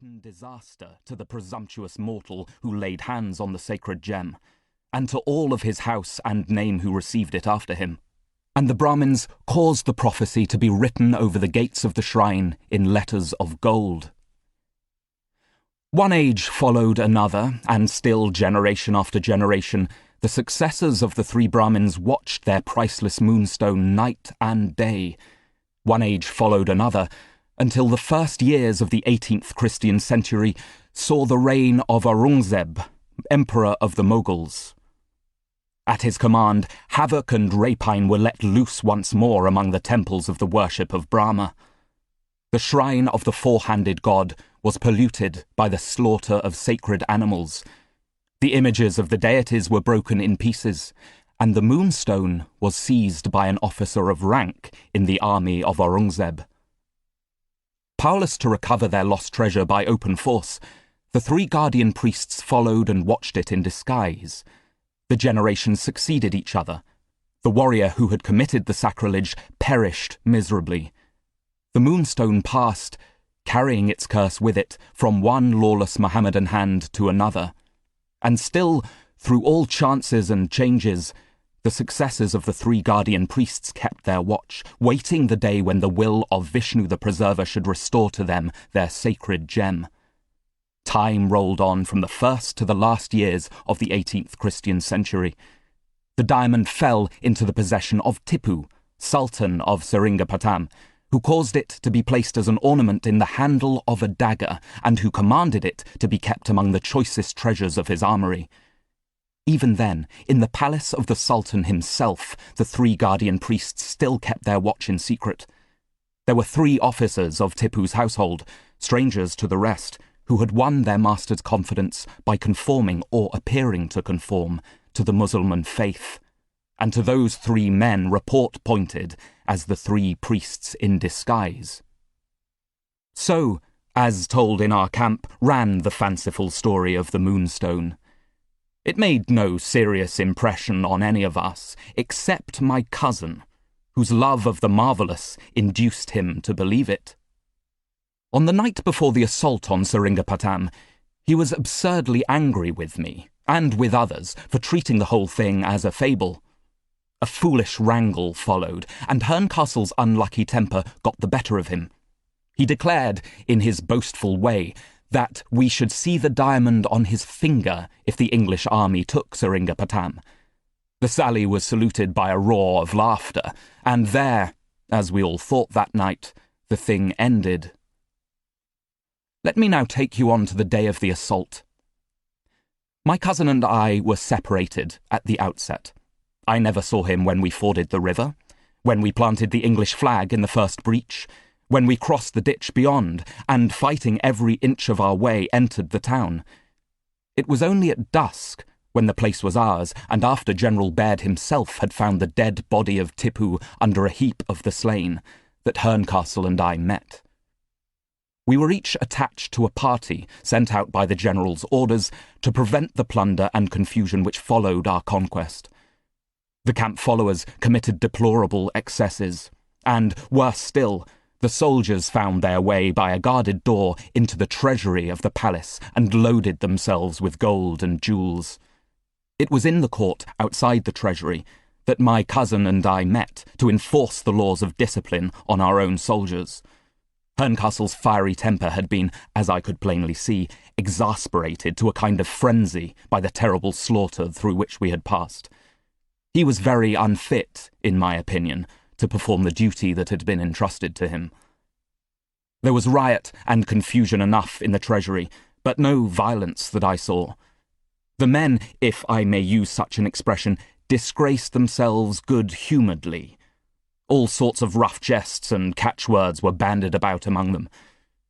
certain disaster to the presumptuous mortal who laid hands on the sacred gem, and to all of his house and name who received it after him. And the Brahmins caused the prophecy to be written over the gates of the shrine in letters of gold. One age followed another, and still generation after generation, the successors of the three Brahmins watched their priceless moonstone night and day. One age followed another, until the first years of the 18th Christian century saw the reign of Aurangzeb, Emperor of the Mughals. At his command, havoc and rapine were let loose once more among the temples of the worship of Brahma. The shrine of the four-handed god was polluted by the slaughter of sacred animals. The images of the deities were broken in pieces, and the Moonstone was seized by an officer of rank in the army of Aurangzeb. Powerless to recover their lost treasure by open force, the three guardian priests followed and watched it in disguise. The generations succeeded each other. The warrior who had committed the sacrilege perished miserably. The Moonstone passed, carrying its curse with it from one lawless Mohammedan hand to another. And still, through all chances and changes, the successors of the three guardian priests kept their watch, waiting the day when the will of Vishnu the Preserver should restore to them their sacred gem. Time rolled on from the first to the last years of the 18th Christian century. The diamond fell into the possession of Tipu, Sultan of Seringapatam, who caused it to be placed as an ornament in the handle of a dagger, and who commanded it to be kept among the choicest treasures of his armory. Even then, in the palace of the Sultan himself, the three guardian priests still kept their watch in secret. There were three officers of Tipu's household, strangers to the rest, who had won their master's confidence by conforming or appearing to conform to the Muslim faith. And to those three men report pointed as the three priests in disguise. So, as told in our camp, ran the fanciful story of the Moonstone. It made no serious impression on any of us, except my cousin, whose love of the marvellous induced him to believe it. On the night before the assault on Seringapatam, he was absurdly angry with me, and with others, for treating the whole thing as a fable. A foolish wrangle followed, and Herncastle's unlucky temper got the better of him. He declared, in his boastful way, that we should see the diamond on his finger if the English army took Seringapatam. The sally was saluted by a roar of laughter, and there, as we all thought that night, the thing ended. Let me now take you on to the day of the assault. My cousin and I were separated at the outset. I never saw him when we forded the river, when we planted the English flag in the first breach, when we crossed the ditch beyond, and fighting every inch of our way entered the town. It was only at dusk, when the place was ours, and after General Baird himself had found the dead body of Tipu under a heap of the slain, that Herncastle and I met. We were each attached to a party sent out by the General's orders to prevent the plunder and confusion which followed our conquest. The camp followers committed deplorable excesses, and, worse still, the soldiers found their way by a guarded door into the treasury of the palace and loaded themselves with gold and jewels. It was in the court outside the treasury that my cousin and I met to enforce the laws of discipline on our own soldiers. Herncastle's fiery temper had been, as I could plainly see, exasperated to a kind of frenzy by the terrible slaughter through which we had passed. He was very unfit, in my opinion, to perform the duty that had been entrusted to him. There was riot and confusion enough in the treasury, but no violence that I saw. The men, if I may use such an expression, disgraced themselves good-humouredly. All sorts of rough jests and catchwords were bandied about among them,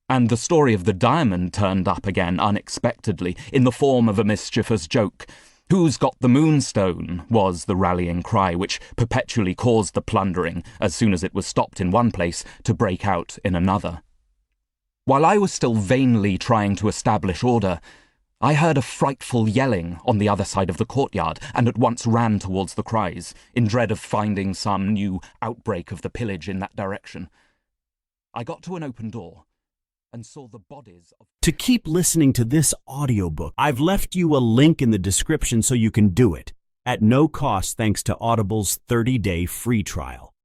and the story of the diamond turned up again unexpectedly in the form of a mischievous joke. "Who's got the Moonstone?" was the rallying cry which perpetually caused the plundering, as soon as it was stopped in one place, to break out in another. While I was still vainly trying to establish order, I heard a frightful yelling on the other side of the courtyard, and at once ran towards the cries, in dread of finding some new outbreak of the pillage in that direction. I got to an open door, and saw the bodies of... To keep listening to this audiobook, I've left you a link in the description so you can do it, at no cost thanks to Audible's 30-day free trial.